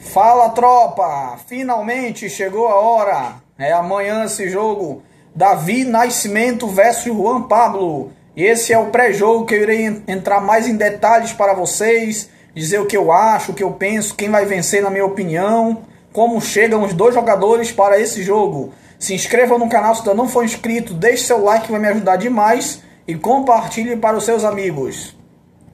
Fala, tropa! Finalmente chegou a hora. É amanhã esse jogo. Davi Nascimento versus Juan Pablo. Esse é o pré-jogo que eu irei entrar mais em detalhes para vocês, dizer o que eu acho, o que eu penso, quem vai vencer na minha opinião, como chegam os dois jogadores para esse jogo. Se inscreva no canal se ainda não for inscrito, deixe seu like que vai me ajudar demais e compartilhe para os seus amigos.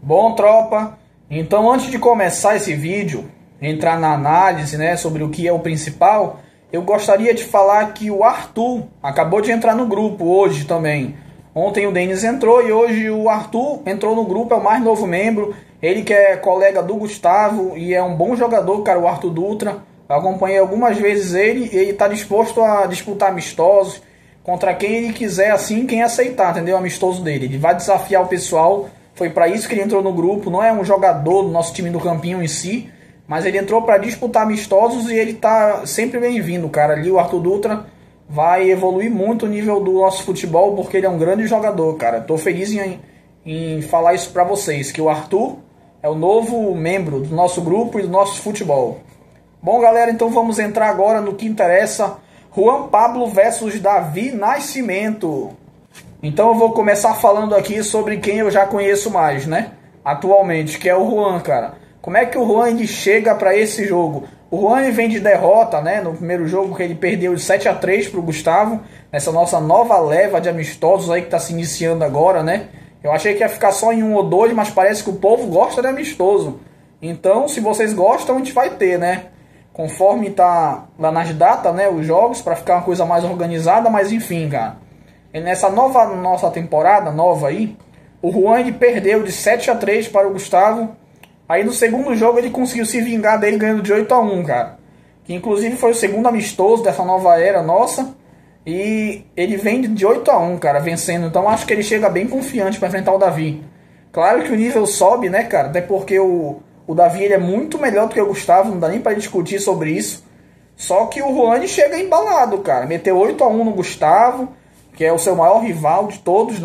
Bom, tropa, então antes de começar esse vídeo, entrar na análise, sobre o que é o principal, eu gostaria de falar que o Arthur acabou de entrar no grupo hoje também. Ontem o Denis entrou e hoje o Arthur entrou no grupo, é o mais novo membro. Ele que é colega do Gustavo e é um bom jogador, cara, o Arthur Dutra. Eu acompanhei algumas vezes ele e ele está disposto a disputar amistosos contra quem ele quiser, assim, quem aceitar, entendeu? O amistoso dele. Ele vai desafiar o pessoal, foi para isso que ele entrou no grupo. Não é um jogador do nosso time do Campinho em si, mas ele entrou para disputar amistosos e ele tá sempre bem-vindo, cara. Ali o Arthur Dutra vai evoluir muito o nível do nosso futebol, porque ele é um grande jogador, cara. Tô feliz em falar isso para vocês, que o Arthur é o novo membro do nosso grupo e do nosso futebol. Bom, galera, então vamos entrar agora no que interessa. Juan Pablo versus Davi Nascimento. Então eu vou começar falando aqui sobre quem eu já conheço mais, atualmente, que é o Juan, cara. Como é que o Juan ele chega para esse jogo? O Juan ele vem de derrota, no primeiro jogo que ele perdeu de 7-3 para o Gustavo, nessa nossa nova leva de amistosos aí que está se iniciando agora, Eu achei que ia ficar só em 1 ou 2, mas parece que o povo gosta de amistoso. Então, se vocês gostam, a gente vai ter, Conforme tá lá nas datas, os jogos, para ficar uma coisa mais organizada, mas enfim, cara. E nessa nossa temporada nova aí, o Juan ele perdeu de 7-3 para o Gustavo. Aí no segundo jogo ele conseguiu se vingar dele ganhando de 8-1, cara. Que inclusive foi o segundo amistoso dessa nova era nossa. E ele vem de 8-1, cara, vencendo. Então acho que ele chega bem confiante para enfrentar o Davi. Claro que o nível sobe, cara? Até porque o Davi ele é muito melhor do que o Gustavo. Não dá nem para discutir sobre isso. Só que o Juan chega embalado, cara. Meteu 8-1 no Gustavo, que é o seu maior rival de todos,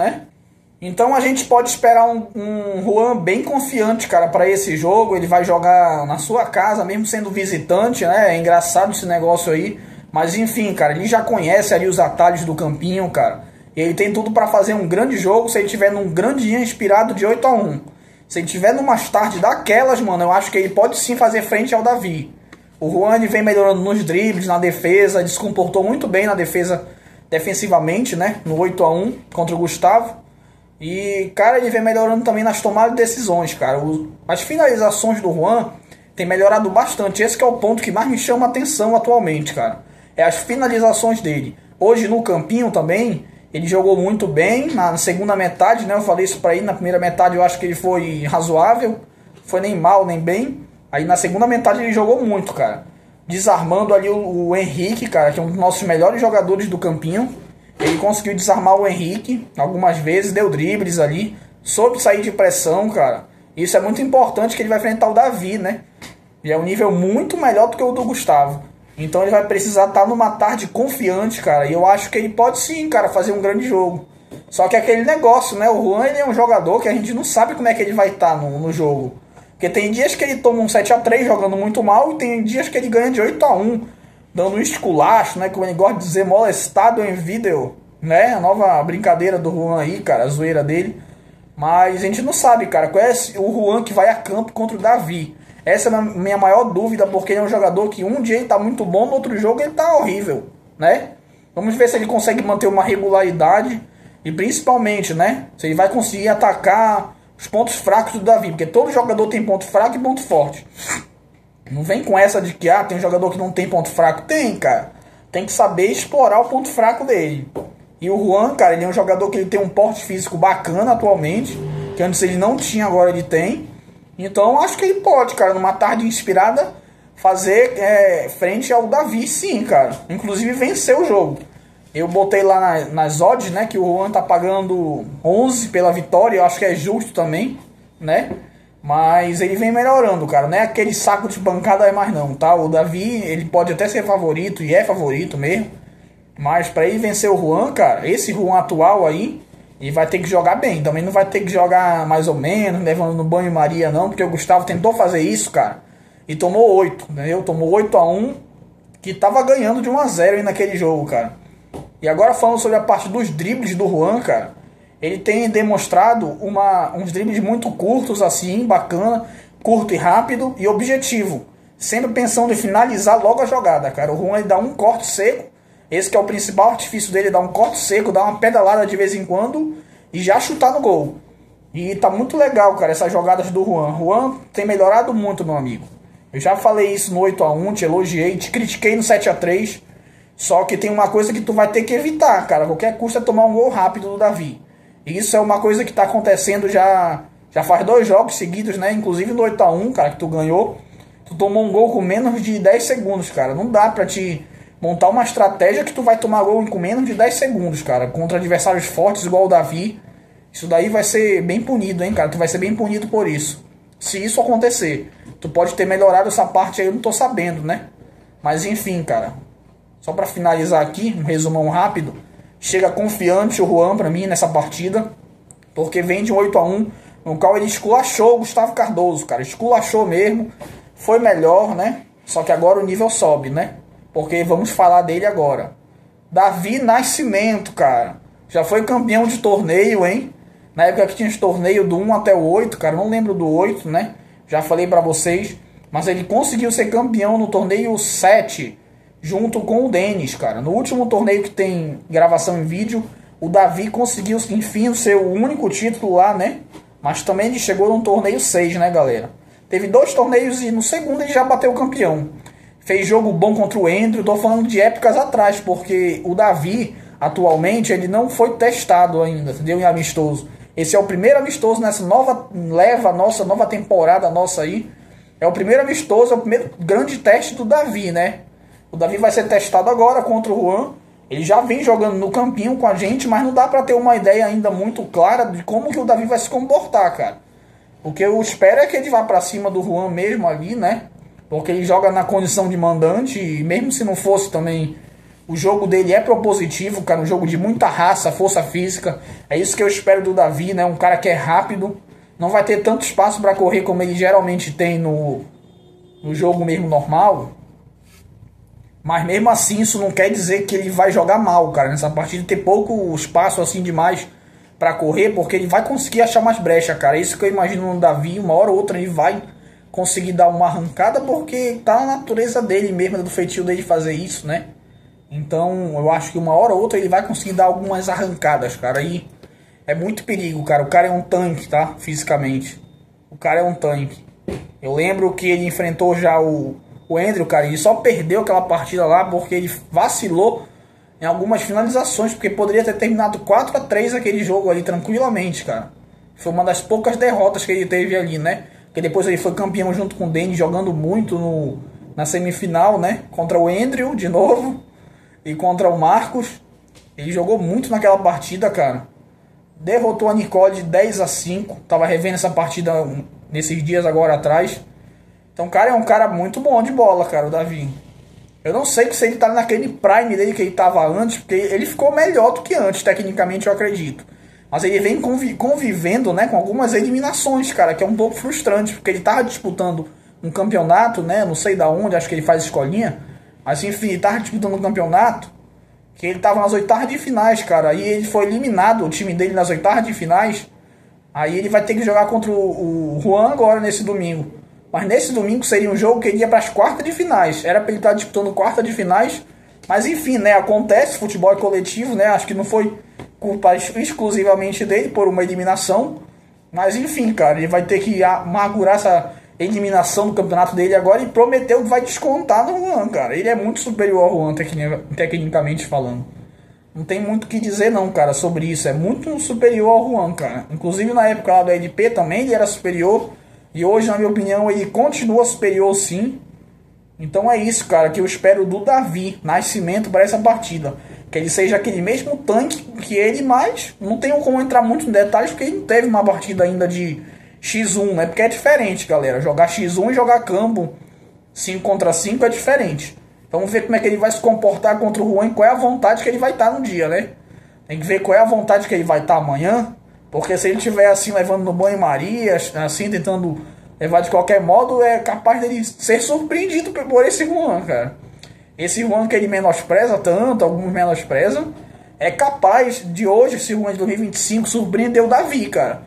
Então a gente pode esperar um Juan bem confiante, cara, para esse jogo. Ele vai jogar na sua casa, mesmo sendo visitante, É engraçado esse negócio aí. Mas enfim, cara, ele já conhece ali os atalhos do Campinho, cara. E ele tem tudo para fazer um grande jogo se ele tiver num grande dia inspirado de 8-1. Se ele tiver numa start daquelas, mano, eu acho que ele pode sim fazer frente ao Davi. O Juan ele vem melhorando nos dribles, na defesa, ele se comportou muito bem na defesa, defensivamente, No 8-1 contra o Gustavo. E, cara, ele vem melhorando também nas tomadas de decisões, cara. As finalizações do Juan tem melhorado bastante. Esse que é o ponto que mais me chama a atenção atualmente, cara. É as finalizações dele. Hoje no Campinho também, ele jogou muito bem. Na segunda metade, Eu falei isso pra ele. Na primeira metade eu acho que ele foi razoável. Foi nem mal, nem bem. Aí na segunda metade ele jogou muito, cara. Desarmando ali o Henrique, cara, que é um dos nossos melhores jogadores do Campinho. Ele conseguiu desarmar o Henrique algumas vezes, deu dribles ali, soube sair de pressão, cara. Isso é muito importante que ele vai enfrentar o Davi, E é um nível muito melhor do que o do Gustavo. Então ele vai precisar estar numa tarde confiante, cara. E eu acho que ele pode sim, cara, fazer um grande jogo. Só que aquele negócio, O Juan ele é um jogador que a gente não sabe como é que ele vai estar no jogo. Porque tem dias que ele toma um 7-3 jogando muito mal e tem dias que ele ganha de 8-1. Dando um esculacho, Como ele gosta de dizer, molestado em vídeo, A nova brincadeira do Juan aí, cara, a zoeira dele. Mas a gente não sabe, cara, qual é o Juan que vai a campo contra o Davi. Essa é a minha maior dúvida, porque ele é um jogador que um dia ele tá muito bom, no outro jogo ele tá horrível, Vamos ver se ele consegue manter uma regularidade e principalmente, se ele vai conseguir atacar os pontos fracos do Davi, porque todo jogador tem ponto fraco e ponto forte. Não vem com essa de que tem um jogador que não tem ponto fraco. Tem, cara. Tem que saber explorar o ponto fraco dele. E o Juan, cara, ele é um jogador que ele tem um porte físico bacana atualmente, que antes ele não tinha, agora ele tem. Então acho que ele pode, cara, numa tarde inspirada, fazer frente ao Davi, sim, cara. Inclusive vencer o jogo. Eu botei lá nas odds, que o Juan tá pagando 11 pela vitória. Eu acho que é justo também, Mas ele vem melhorando, cara. Não é aquele saco de pancada mais não, tá? O Davi, ele pode até ser favorito, e é favorito mesmo. Mas pra ele vencer o Juan, cara, esse Juan atual aí, ele vai ter que jogar bem. Também não vai ter que jogar mais ou menos, levando no banho-maria não, porque o Gustavo tentou fazer isso, cara. e tomou 8, entendeu? Tomou 8-1, que tava ganhando de 1-0 aí naquele jogo, cara. E agora falando sobre a parte dos dribles do Juan, cara, ele tem demonstrado uns dribles muito curtos assim, bacana, curto e rápido e objetivo, sempre pensando em finalizar logo a jogada, cara. O Juan ele dá um corte seco, esse que é o principal artifício dele, dá um corte seco, dá uma pedalada de vez em quando e já chutar no gol. E tá muito legal, cara, essas jogadas do Juan. Juan tem melhorado muito, meu amigo. Eu já falei isso no 8-1, te elogiei, te critiquei no 7-3. Só que tem uma coisa que tu vai ter que evitar, cara. Qualquer custo é tomar um gol rápido do Davi. E isso é uma coisa que tá acontecendo já faz 2 jogos seguidos, né? Inclusive no 8-1, cara, que tu ganhou. Tu tomou um gol com menos de 10 segundos, cara. Não dá pra te montar uma estratégia que tu vai tomar gol com menos de 10 segundos, cara. Contra adversários fortes igual o Davi. Isso daí vai ser bem punido, hein, cara. Tu vai ser bem punido por isso. Se isso acontecer, tu pode ter melhorado essa parte aí, eu não tô sabendo, né? Mas enfim, cara. Só pra finalizar aqui, um resumão rápido. Chega confiante o Juan pra mim nessa partida. Porque vem de um 8-1, no qual ele esculachou o Gustavo Cardoso, cara. Esculachou mesmo. Foi melhor, né? Só que agora o nível sobe, né? Porque vamos falar dele agora. Davi Nascimento, cara. Já foi campeão de torneio, hein? Na época que tinha esse torneio do 1 até o 8, cara. Não lembro do 8, né? Já falei pra vocês. Mas ele conseguiu ser campeão no torneio 7. Junto com o Denis, cara. No último torneio que tem gravação em vídeo, o Davi conseguiu, enfim, o seu único título lá, né? Mas também ele chegou no torneio 6, né, galera? Teve 2 torneios e no segundo ele já bateu o campeão. Fez jogo bom contra o Andrew. Tô falando de épocas atrás, porque o Davi, atualmente, ele não foi testado ainda, entendeu? Em amistoso. Esse é o primeiro amistoso nessa nova leva, nova temporada nossa aí. É o primeiro amistoso, é o primeiro grande teste do Davi, né? O Davi vai ser testado agora contra o Juan. Ele já vem jogando no campinho com a gente, mas não dá pra ter uma ideia ainda muito clara de como que o Davi vai se comportar, cara. O que eu espero é que ele vá pra cima do Juan mesmo ali, né? Porque ele joga na condição de mandante e mesmo se não fosse também, o jogo dele é propositivo, cara. Um jogo de muita raça, força física. É isso que eu espero do Davi, né? Um cara que é rápido. Não vai ter tanto espaço pra correr como ele geralmente tem no jogo mesmo normal. Mas mesmo assim, isso não quer dizer que ele vai jogar mal, cara. Nessa partida ter pouco espaço assim demais pra correr, porque ele vai conseguir achar mais brecha, cara. É isso que eu imagino no Davi. Uma hora ou outra ele vai conseguir dar uma arrancada, porque tá na natureza dele mesmo, do feitio dele fazer isso, né? Então eu acho que uma hora ou outra ele vai conseguir dar algumas arrancadas, cara. E é muito perigo, cara. O cara é um tanque, tá? Fisicamente. O cara é um tanque. Eu lembro que ele enfrentou já o Andrew, cara, ele só perdeu aquela partida lá porque ele vacilou em algumas finalizações, porque poderia ter terminado 4-3 aquele jogo ali tranquilamente, cara. Foi uma das poucas derrotas que ele teve ali, né? Porque depois ele foi campeão junto com o Denis, jogando muito na semifinal, né? Contra o Andrew, de novo, e contra o Marcos. Ele jogou muito naquela partida, cara. Derrotou a Nicole de 10-5. Tava revendo essa partida nesses dias agora atrás. Então, cara, é um cara muito bom de bola, cara, o Davi. Eu não sei se ele tá naquele prime dele que ele tava antes, porque ele ficou melhor do que antes, tecnicamente, eu acredito. Mas ele vem convivendo, né, com algumas eliminações, cara, que é um pouco frustrante, porque ele tava disputando um campeonato, né, não sei da onde, acho que ele faz escolinha, mas enfim, ele tava disputando um campeonato, que ele tava nas oitavas de finais, cara, aí ele foi eliminado, o time dele nas oitavas de finais, aí ele vai ter que jogar contra o Juan agora, nesse domingo. Mas nesse domingo seria um jogo que ele ia para as quartas de finais. Era para ele estar disputando quartas de finais. Mas enfim, né? Acontece, futebol é coletivo, né? Acho que não foi culpa exclusivamente dele por uma eliminação. Mas enfim, cara, ele vai ter que amargurar essa eliminação do campeonato dele agora e prometeu que vai descontar no Juan, cara. Ele é muito superior ao Juan, tecnicamente falando. Não tem muito o que dizer não, cara, sobre isso. É muito superior ao Juan, cara. Inclusive na época lá do LP também ele era superior. E hoje, na minha opinião, ele continua superior sim. Então é isso, cara, que eu espero do Davi Nascimento para essa partida. Que ele seja aquele mesmo tanque que ele, mas não tenho como entrar muito em detalhes, porque ele não teve uma partida ainda de X1, né? Porque é diferente, galera. Jogar X1 e jogar campo 5 contra 5 é diferente. Então vamos ver como é que ele vai se comportar contra o Juan e qual é a vontade que ele vai estar no dia, né? Tem que ver qual é a vontade que ele vai estar amanhã. Porque se ele estiver assim, levando no banho-maria, assim, tentando levar de qualquer modo, é capaz dele ser surpreendido por esse Juan, cara. Esse Juan que ele menospreza tanto, alguns menosprezam, é capaz de hoje, esse Juan de 2025, surpreender o Davi, cara.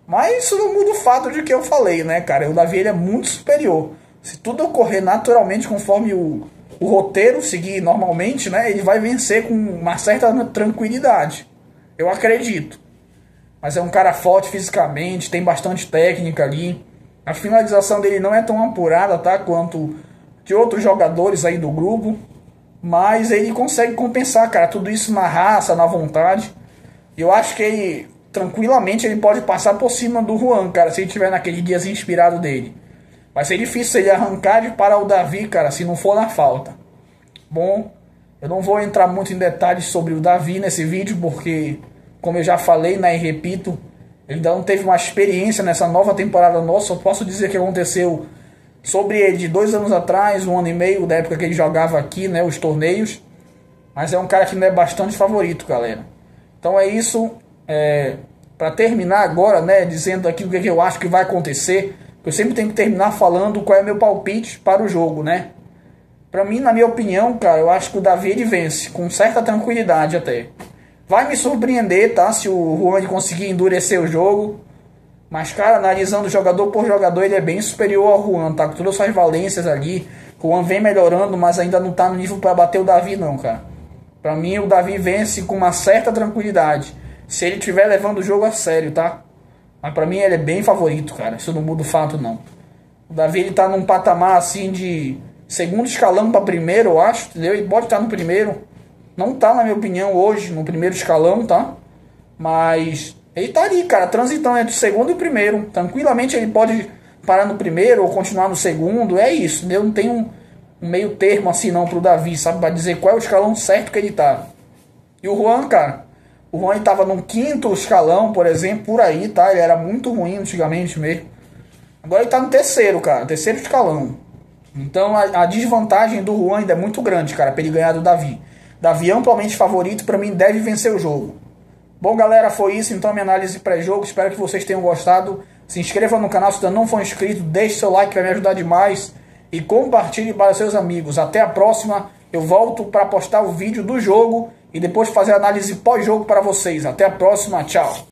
Mas isso não muda o fato de que eu falei, né, cara? O Davi ele é muito superior. Se tudo ocorrer naturalmente conforme o roteiro seguir normalmente, né, ele vai vencer com uma certa tranquilidade. Eu acredito. Mas é um cara forte fisicamente, tem bastante técnica ali. A finalização dele não é tão apurada, tá, quanto de outros jogadores aí do grupo. Mas ele consegue compensar, cara, tudo isso na raça, na vontade. E eu acho que ele, tranquilamente, ele pode passar por cima do Juan, cara, se ele tiver naquele dia inspirado dele. Vai ser difícil ele arrancar de parar o Davi, cara, se não for na falta. Bom, eu não vou entrar muito em detalhes sobre o Davi nesse vídeo, porque, como eu já falei, né, e repito, ele ainda não teve uma experiência nessa nova temporada nossa. Eu posso dizer que aconteceu sobre ele de 2 anos atrás, 1 ano e meio, da época que ele jogava aqui, né, os torneios. Mas é um cara que não é bastante favorito, galera. Então é isso. Para terminar agora, né, dizendo aqui o que eu acho que vai acontecer. Eu sempre tenho que terminar falando qual é meu palpite para o jogo, né? Pra mim, na minha opinião, cara, eu acho que o Davi ele vence, com certa tranquilidade até. Vai me surpreender, tá? Se o Juan conseguir endurecer o jogo. Mas, cara, analisando jogador por jogador, ele é bem superior ao Juan, tá? Com todas as suas valências ali. O Juan vem melhorando, mas ainda não tá no nível para bater o Davi, não, cara. Pra mim, o Davi vence com uma certa tranquilidade. Se ele estiver levando o jogo a sério, tá? Mas pra mim, ele é bem favorito, cara. Isso não muda o fato, não. O Davi, ele tá num patamar, assim, de segundo escalão para primeiro, eu acho, entendeu? Ele pode estar no primeiro. Não tá, na minha opinião, hoje, no primeiro escalão, tá? Mas ele tá ali, cara, transitando entre o segundo e o primeiro. Tranquilamente ele pode parar no primeiro ou continuar no segundo. É isso, entendeu? Não tem um meio termo assim não pro Davi, sabe? Pra dizer qual é o escalão certo que ele tá. E o Juan, cara, o Juan ele tava no 5º escalão, por exemplo, por aí, tá? Ele era muito ruim antigamente mesmo. Agora ele tá no 3º, cara, 3º escalão. Então a desvantagem do Juan ainda é muito grande, cara, pra ele ganhar do Davi. Davi amplamente favorito, pra mim deve vencer o jogo. Bom, galera, foi isso então a minha análise pré-jogo. Espero que vocês tenham gostado. Se inscreva no canal se ainda não for inscrito, deixe seu like, vai me ajudar demais. E compartilhe para seus amigos. Até a próxima. Eu volto para postar o vídeo do jogo e depois fazer a análise pós-jogo para vocês. Até a próxima, tchau.